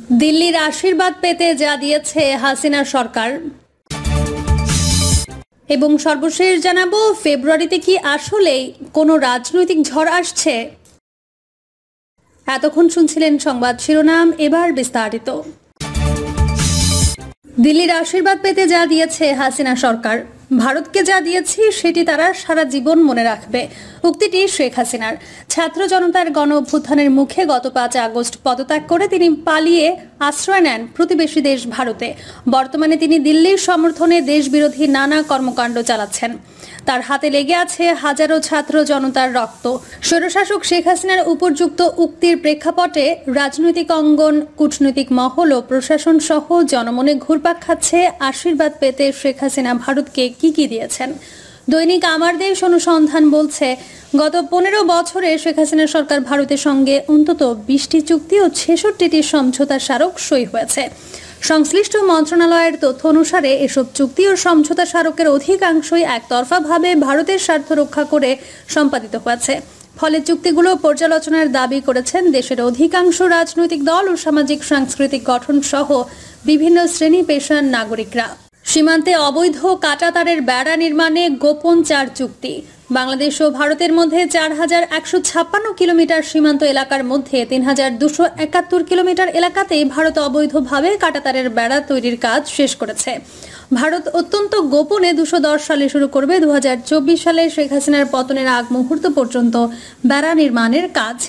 দিল্লির আশীর্বাদ পেতে যা দিয়েছে হাসিনা সরকার। এবং সর্বশেষ জানাবো, ফেব্রুয়ারিতে কি আসলেই কোনো রাজনৈতিক ঝড় আসছে? এতক্ষণ শুনছিলেন সংবাদ শিরোনাম, এবার বিস্তারিত। দিল্লির আশীর্বাদ পেতে যা দিয়েছে হাসিনা সরকার, ভারতকে যা দিয়েছি সেটি তারা সারা জীবন মনে রাখবে। উক্তিটি শেখ হাসিনার। ছাত্র জনতার গণ অভ্যুত্থানের মুখে গত 5 আগস্ট পদত্যাগ করে তিনি পালিয়ে আশ্রয় নেন প্রতিবেশী দেশ ভারতে। বর্তমানে তিনি দিল্লির সমর্থনে দেশবিরোধী নানা কর্মকাণ্ড চালাচ্ছেন। তার হাতে লেগে আছে হাজারো ছাত্র জনতার রক্ত। স্বৈরশাসক শেখ হাসিনার উপর্যুক্ত উক্তির প্রেক্ষাপটে রাজনৈতিক অঙ্গন, কূটনৈতিক মহল ও প্রশাসন সহ জনমনে ঘুরপাক খাচ্ছে আশীর্বাদ পেতে শেখ হাসিনা ভারতকে কি কি দিয়েছেন। দৈনিক আমার দেশ অনুসন্ধান বলছে, গত 15 বছরে শেখ হাসিনা সরকার ভারতের সঙ্গে অন্তত 20টি চুক্তি ও 66টি সমঝোতা স্মারক সই হয়েছে। সংশ্লিষ্ট মন্ত্রণালয়ের তথ্য অনুসারে এসব চুক্তি ও সমঝোতা স্মারকের অধিকাংশই একতরফাভাবে ভারতের স্বার্থ রক্ষা করে সম্পাদিত হয়েছে। ফলে চুক্তিগুলো পর্যালোচনার দাবি করেছেন দেশের অধিকাংশ রাজনৈতিক দল ও সামাজিক সাংস্কৃতিক গঠন সহ বিভিন্ন শ্রেণী পেশার নাগরিকরা। সীমান্তে অবৈধ কাঁটাতারের বেড়া নির্মাণে গোপন 4 চুক্তি। বাংলাদেশ ও ভারতের মধ্যে 4156 কিলোমিটার সীমান্ত এলাকার মধ্যে 3271 কিলোমিটার এলাকাতেই ভারত অবৈধভাবে কাঁটাতারের বেড়া তৈরির কাজ শেষ করেছে। ভারত অত্যন্ত গোপনে 2010 সালে শুরু করবে 2024 সালে শেখ হাসিনার পতনের আগ মুহূর্ত পর্যন্ত বেড়া নির্মাণের কাজ।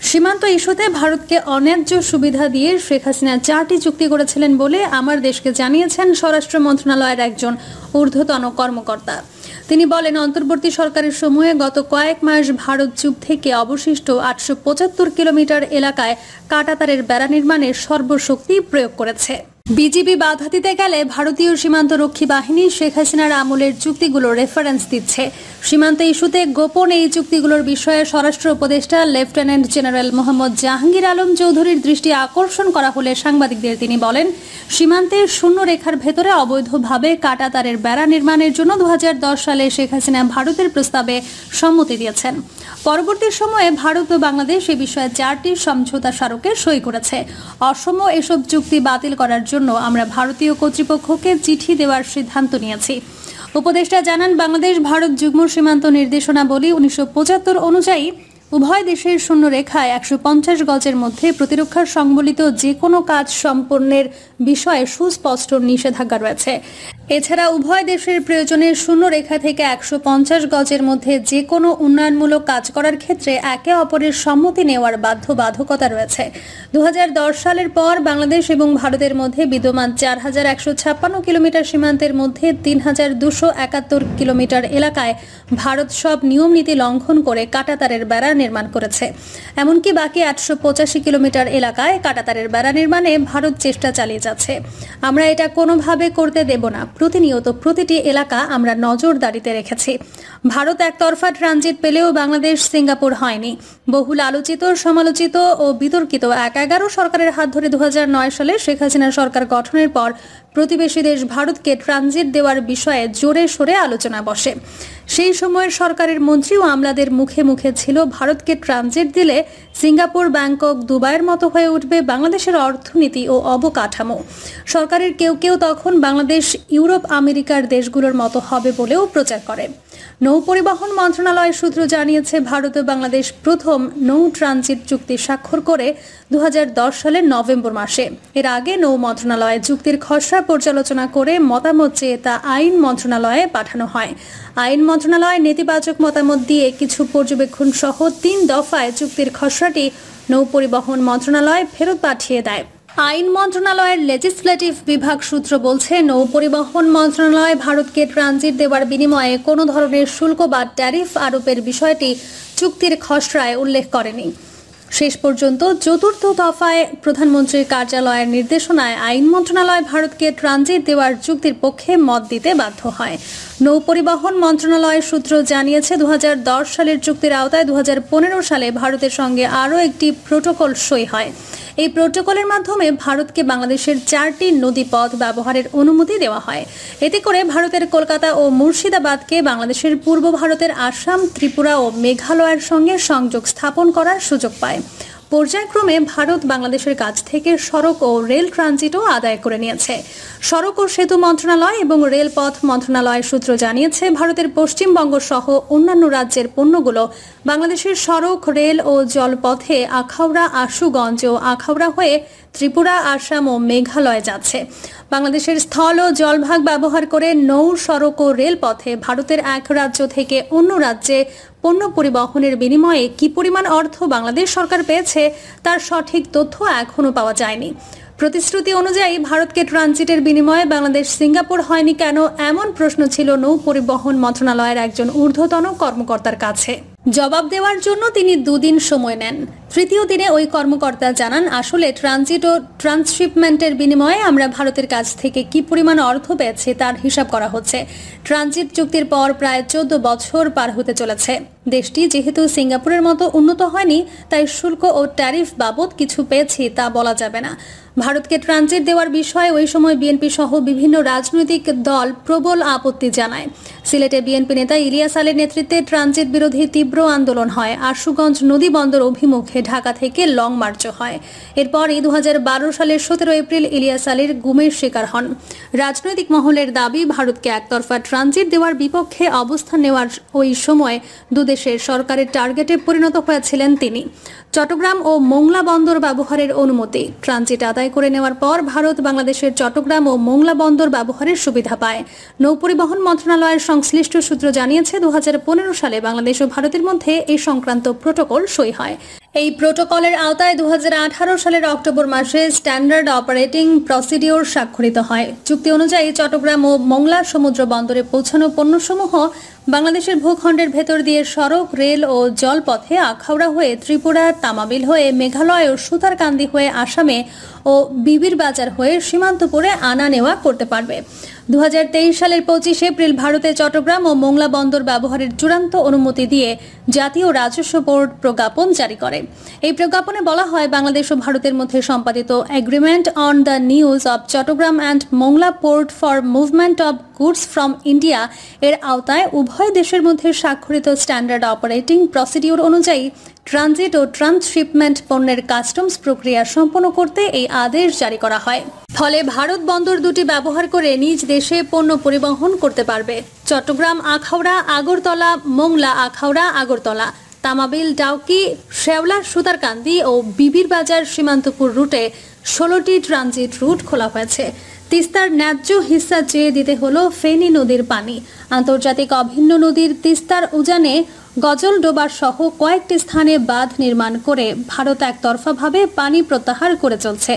সীমান্ত ইস্যুতে ভারতকে অন্যায্য সুবিধা দিয়ে শেখ হাসিনা 4টি চুক্তি করেছিলেন বলে আমার দেশকে জানিয়েছেন স্বরাষ্ট্র মন্ত্রণালয়ের একজন ঊর্ধ্বতন কর্মকর্তা। তিনি বলেন, অন্তর্বর্তী সরকারের সময়ে গত কয়েক মাস ভারত চুপ থেকে অবশিষ্ট 875 কিলোমিটার এলাকায় কাঁটাতারের বেড়া নির্মাণের সর্বশক্তি প্রয়োগ করেছে। বিজিবি বাধা দিতে গেলে ভারতীয় সীমান্ত রক্ষী বাহিনী শেখ হাসিনার আমলের চুক্তিগুলো রেফারেন্স দিচ্ছে। সীমান্ত ইস্যুতে গোপন এই চুক্তিগুলোর বিষয়ে স্বরাষ্ট্র উপদেষ্টা লেফটেন্যান্ট জেনারেল মোহাম্মদ জাহাঙ্গীর আলম চৌধুরীর দৃষ্টি আকর্ষণ করা হলে সাংবাদিকদের তিনি বলেন, সীমান্তের শূন্য রেখার ভেতরে অবৈধভাবে কাঁটাতারের বেড়া নির্মাণের জন্য 2010 সালে শেখ হাসিনা ভারতের প্রস্তাবে সম্মতি দিয়েছেন। পরবর্তী সময়ে ভারত ও বাংলাদেশ এ বিষয়ে 4টি সমঝোতা স্মারকে সই করেছে। অসম এসব চুক্তি বাতিল করার জন্য আমরা ভারতীয় কর্তৃপক্ষকে চিঠি দেওয়ার সিদ্ধান্ত নিয়েছি। উপদেষ্টা জানান, বাংলাদেশ ভারত যুগ্ম সীমান্ত নির্দেশনাবলী 1975 অনুযায়ী উভয় দেশের শূন্য রেখায় 150 গজের মধ্যে প্রতিরক্ষার সংবলিত যে কোনো কাজ সম্পন্নের বিষয়ে সুস্পষ্ট নিষেধাজ্ঞা রয়েছে। এছাড়া উভয় দেশের প্রয়োজনে শূন্য রেখা থেকে 150 গজের মধ্যে যে কোনো উন্নয়নমূলক কাজ করার ক্ষেত্রে একে অপরের সম্মতি নেওয়ার বাধ্যবাধকতা রয়েছে। 2010 সালের পর বাংলাদেশ এবং ভারতের মধ্যে বিদ্যমান 4156 কিলোমিটার সীমান্তের মধ্যে 3271 কিলোমিটার এলাকায় ভারত সব নিয়ম নীতি লঙ্ঘন করে কাঁটাতারের বেড়া নির্মাণ করেছে। এমনকি বাকি 885 কিলোমিটার এলাকায় কাঁটাতারের বেড়া নির্মাণে ভারত চেষ্টা চালিয়ে যাচ্ছে। আমরা এটা কোনোভাবে করতে দেব না। প্রতিনিয়ত প্রতিটি এলাকা আমরা নজরদারিতে রেখেছি। ভারত একতরফা ট্রানজিট পেলেও বাংলাদেশ সিঙ্গাপুর হয়নি। বহুল আলোচিত, সমালোচিত ও বিতর্কিত 11 সরকারের হাত ধরে 2009 সালে শেখ হাসিনা সরকার গঠনের পর প্রতিবেশী দেশ ভারতকে ট্রানজিট দেওয়ার বিষয়ে জোরে সোরে আলোচনা বসে। সেই সময়ের সরকারের মন্ত্রী ও আমলাদের মুখে মুখে ছিল, ভারতকে ট্রানজিট দিলে সিঙ্গাপুর, ব্যাংকক, দুবাইয়ের মতো হয়ে উঠবে বাংলাদেশের অর্থনীতি ও অবকাঠামো। সরকারের কেউ কেউ তখন বাংলাদেশ ইউরোপ আমেরিকার দেশগুলোর মতো হবে বলেও প্রচার করে। নৌ পরিবহন মন্ত্রণালয় সূত্র জানিয়েছে, ভারত ও বাংলাদেশ প্রথম নৌ ট্রানজিট চুক্তি স্বাক্ষর করে 2010 সালের নভেম্বর মাসে। এর আগে নৌ মন্ত্রণালয় চুক্তির খসড়া পর্যালোচনা করে মতামত চেয়ে তা আইন মন্ত্রণালয়ে পাঠানো হয়। আইন মন্ত্রণালয় নেতিবাচক মতামত দিয়ে কিছু পর্যবেক্ষণ সহ 3 দফায় চুক্তির খসড়াটি নৌ পরিবহন মন্ত্রণালয় ফেরত পাঠিয়ে দেয়। আইন মন্ত্রণালয়ের লেজিসলেটিভ বিভাগ সূত্র বলছে, নৌ পরিবহন মন্ত্রণালয় ভারতকে ট্রানজিট দেওয়ার বিনিময়ে কোনো ধরনের শুল্ক বা ট্যারিফ আরোপের বিষয়টি চুক্তির খসড়ায় উল্লেখ করেনি। শেষ পর্যন্ত 4র্থ দফায় প্রধানমন্ত্রীর কার্যালয়ের নির্দেশনায় আইন মন্ত্রণালয় ভারতকে ট্রানজিট দেওয়ার চুক্তির পক্ষে মত দিতে বাধ্য হয়। নৌ পরিবহন মন্ত্রণালয়ের সূত্র জানিয়েছে, 2010 সালের চুক্তির আওতায় 2015 সালে ভারতের সঙ্গে আরও একটি প্রোটোকল সই হয়। এই প্রোটোকলের মাধ্যমে ভারতকে বাংলাদেশের 4টি নদীপথ ব্যবহারের অনুমতি দেওয়া হয়। এতে করে ভারতের কলকাতা ও মুর্শিদাবাদকে বাংলাদেশের পূর্ব ভারতের আসাম, ত্রিপুরা ও মেঘালয়ের সঙ্গে সংযোগ স্থাপন করার সুযোগ পায়। পর্যায়ক্রমে ভারত বাংলাদেশের কাছ থেকে সড়ক ও রেল ট্রানজিটও আদায় করে নিয়েছে। সড়ক ও সেতু মন্ত্রণালয় এবং রেলপথ মন্ত্রণালয় সূত্র জানিয়েছে, ভারতের পশ্চিমবঙ্গ সহ অন্যান্য রাজ্যের পণ্যগুলো বাংলাদেশের সড়ক, রেল ও জলপথে আখাউড়া, আশুগঞ্জ ও আখাউড়া হয়ে ত্রিপুরা, আসাম ও মেঘালয় যাচ্ছে। বাংলাদেশের স্থল ও জলভাগ ব্যবহার করে নৌ, সড়ক ও রেলপথে ভারতের এক রাজ্য থেকে অন্য রাজ্যে পণ্য পরিবহনের বিনিময়ে কি পরিমাণ অর্থ বাংলাদেশ সরকার পেয়েছে তার সঠিক তথ্য এখনো পাওয়া যায়নি। প্রতিশ্রুতি অনুযায়ী ভারতকে ট্রানজিটের বিনিময়ে বাংলাদেশ সিঙ্গাপুর হয়নি কেন, এমন প্রশ্ন ছিল নৌ পরিবহন মন্ত্রণালয়ের একজন ঊর্ধ্বতন কর্মকর্তার কাছে। জবাব দেওয়ার জন্য তিনি 2 দিন সময় নেন। তৃতীয় দিনে ওই কর্মকর্তা জানান, আসলে ট্রানজিট ও ট্রান্সশিপমেন্টের বিনিময়ে আমরা ভারতের কাছ থেকে কি পরিমাণ অর্থ পেয়েছি তার হিসাব করা হচ্ছে। ট্রানজিট চুক্তির পর প্রায় 14 বছর পার হতে চলেছে। দেশটি যেহেতু সিঙ্গাপুরের মতো উন্নত হয়নি, তাই শুল্ক ও ট্যারিফ বাবদ কিছু পেয়েছি তা বলা যাবে না। ভারতকে ট্রানজিট দেওয়ার বিষয়ে ওই সময় বিএনপি সহ বিভিন্ন রাজনৈতিক দল প্রবল আপত্তি জানায়। সিলেটে বিএনপি নেতা ইলিয়াস আলীর নেতৃত্বে ট্রানজিট বিরোধী তীব্র আন্দোলন হয়। আশুগঞ্জ নদী বন্দর অভিমুখে ঢাকা থেকে লং মার্চও হয়। এরপরই 2012 সালের 17 এপ্রিল ইলিয়াস আলীর গুমের শিকার হন। রাজনৈতিক মহলের দাবি, ভারতকে একতরফা ট্রানজিট দেওয়ার বিপক্ষে অবস্থান নেওয়ার ওই সময় দুদেশের সরকারের টার্গেটে পরিণত হয়েছিলেন তিনি। চট্টগ্রাম ও মোংলা বন্দর ব্যবহারের অনুমতি, ট্রানজিট আদায় করে নেওয়ার পর ভারত বাংলাদেশের চট্টগ্রাম ও মোংলা বন্দর ব্যবহারের সুবিধা পায়। নৌপরিবহন মন্ত্রণালয়ের সংশ্লিষ্ট সূত্র জানিয়েছে, 2015 সালে বাংলাদেশ ও ভারতের মধ্যে এই সংক্রান্ত প্রোটোকল সই হয়। এই প্রোটোকলের আওতায় 2018 সালের অক্টোবর মাসে স্ট্যান্ডার্ড অপারেটিং প্রসিডিওর স্বাক্ষরিত হয়। চুক্তি অনুযায়ী চট্টগ্রাম ও মোংলা সমুদ্র বন্দরে পৌঁছানো পণ্যসমূহ বাংলাদেশের ভূখণ্ডের ভেতর দিয়ে সড়ক, রেল ও জলপথে আখাউড়া হয়ে ত্রিপুরা, তামাবিল হয়ে মেঘালয় ও সুতারকান্দি হয়ে আসামে ও বিবির বাজার হয়ে সীমান্তপুরে আনা নেওয়া করতে পারবে। 2023 সালের 25 এপ্রিল ভারতে চট্টগ্রাম ও মোংলা বন্দর ব্যবহারের চূড়ান্ত অনুমতি দিয়ে জাতীয় রাজস্ব বোর্ড প্রজ্ঞাপন জারি করে। এই প্রজ্ঞাপনে বলা হয়, বাংলাদেশ ও ভারতের মধ্যে সম্পাদিত agreement on the use of Chattogram and Mongla port for movement of goods from India এর আওতায় উভয় দেশের মধ্যে স্বাক্ষরিত স্ট্যান্ডার্ড অপারেটিং প্রসিডিওর অনুযায়ী ট্রানজিট ও ট্রান্সশিপমেন্ট পণ্যের কাস্টমস প্রক্রিয়া সম্পন্ন করতে এই আদেশ জারি করা হয়। ফলে ভারত বন্দর দুটি ব্যবহার করে নিজ দেশে পণ্য পরিবহন করতে পারবে। চট্টগ্রাম আখাউড়া আগরতলা, মোংলা আখাউড়া আগরতলা, তামাবিল ডাউকি, শেওলা সুতারকান্দি ও বিবির বাজার সীমান্তপুর রুটে 16টি ট্রানজিট রুট খোলা হয়েছে। তিস্তার ন্যায্য হিস্সা চেয়ে দিতে হলো ফেনী নদীর পানি। আন্তর্জাতিক অভিন্ন নদীর তিস্তার উজানে গজলডোবা সহ কয়েকটি স্থানে বাঁধ নির্মাণ করে ভারত একতরফাভাবে পানি প্রত্যাহার করে চলছে।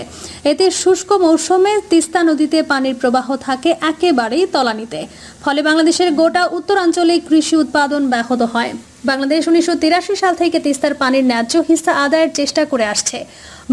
এতে শুষ্ক মৌসুমে তিস্তা নদীতে পানির প্রবাহ থাকে একেবারেই তলানিতে। ফলে বাংলাদেশের গোটা উত্তরাঞ্চলে কৃষি উৎপাদন ব্যাহত হয়। বাংলাদেশ 1983 সাল থেকে তিস্তার পানির ন্যায্য হিস্সা আদায়ের চেষ্টা করে আসছে।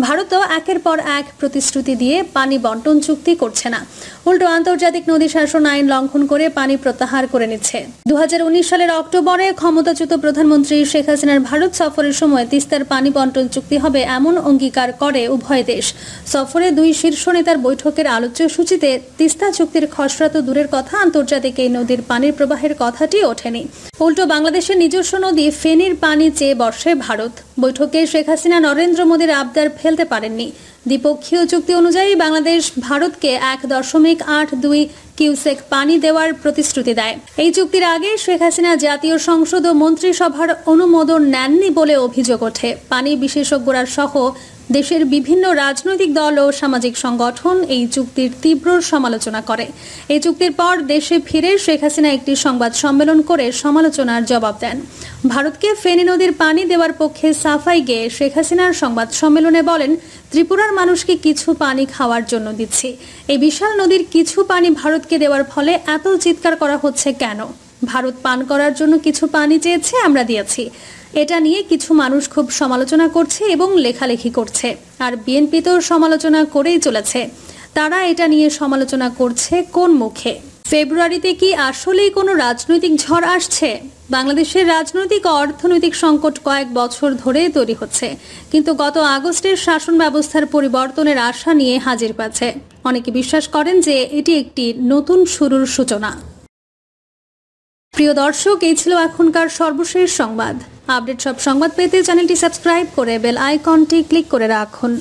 ভারতও একের পর এক প্রতিশ্রুতি দিয়ে পানি বন্টন চুক্তি করছে না, উল্টো আন্তর্জাতিক নদী শাসন আইন লঙ্ঘন করে পানি প্রত্যাহার করে নিচ্ছে। 2019 সালের অক্টোবরে ক্ষমতাচ্যুত প্রধানমন্ত্রী শেখ হাসিনার ভারত সফরের সময় তিস্তার পানি বন্টন চুক্তি হবে এমন অঙ্গীকার করে উভয় দেশ। সফরে 2 শীর্ষ নেতার বৈঠকের আলোচ্য সূচিতে তিস্তা চুক্তির খসড়া তো দূরের কথা, আন্তর্জাতিক এই নদীর পানির প্রবাহের কথাটি ওঠেনি। উল্টো বাংলাদেশের নিজস্ব নদী ফেনীর পানি চেয়ে বসে ভারত। বৈঠকে শেখ হাসিনা নরেন্দ্র মোদীর আবদার ফেলতে পারেননি। দ্বিপক্ষীয় চুক্তি অনুযায়ী বাংলাদেশ ভারতকে 1.82 কিউসেক পানি দেওয়ার প্রতিশ্রুতি দেয়। এই চুক্তির আগে শেখ হাসিনা জাতীয় সংসদ ও মন্ত্রিসভার অনুমোদন নেননি বলে অভিযোগ ওঠে। পানি বিশেষজ্ঞরা সহ দেশের বিভিন্ন রাজনৈতিক দল ও সামাজিক সংগঠন এই চুক্তির তীব্র সমালোচনা করে। এই চুক্তির পর দেশে ফিরে শেখ হাসিনা একটি সংবাদ সম্মেলন করে সমালোচনার জবাব দেন। ভারতকে ফেনী নদীর পানি দেওয়ার পক্ষে সাফাই গেয়ে শেখ হাসিনার সংবাদ সম্মেলনে বলেন, ত্রিপুরার মানুষকে কিছু পানি খাওয়ার জন্য দিচ্ছি। এই বিশাল নদীর কিছু পানি ভারতকে দেওয়ার ফলে এত চিৎকার করা হচ্ছে কেন? ভারত পান করার জন্য কিছু পানি চেয়েছে, আমরা দিয়েছি। এটা নিয়ে কিছু মানুষ খুব সমালোচনা করছে এবং লেখালেখি করছে, আর বিএনপি তো সমালোচনা করেই চলেছে। তারা এটা নিয়ে সমালোচনা করছে কোন মুখে? ফেব্রুয়ারিতে কি আসলেই কোনো রাজনৈতিক ঝড় আসছে? বাংলাদেশের রাজনৈতিক ও অর্থনৈতিক সংকট কয়েক বছর ধরে তৈরি হচ্ছে, কিন্তু গত আগস্টের শাসন ব্যবস্থার পরিবর্তনের আশা নিয়ে হাজির পাচ্ছে। অনেকে বিশ্বাস করেন যে এটি একটি নতুন শুরুর সূচনা। প্রিয় দর্শক, এই ছিল এখনকার সর্বশেষ সংবাদ। আপডেট সব সংবাদ পেতে চ্যানেলটি সাবস্ক্রাইব করে বেল আইকনটি ক্লিক করে রাখুন।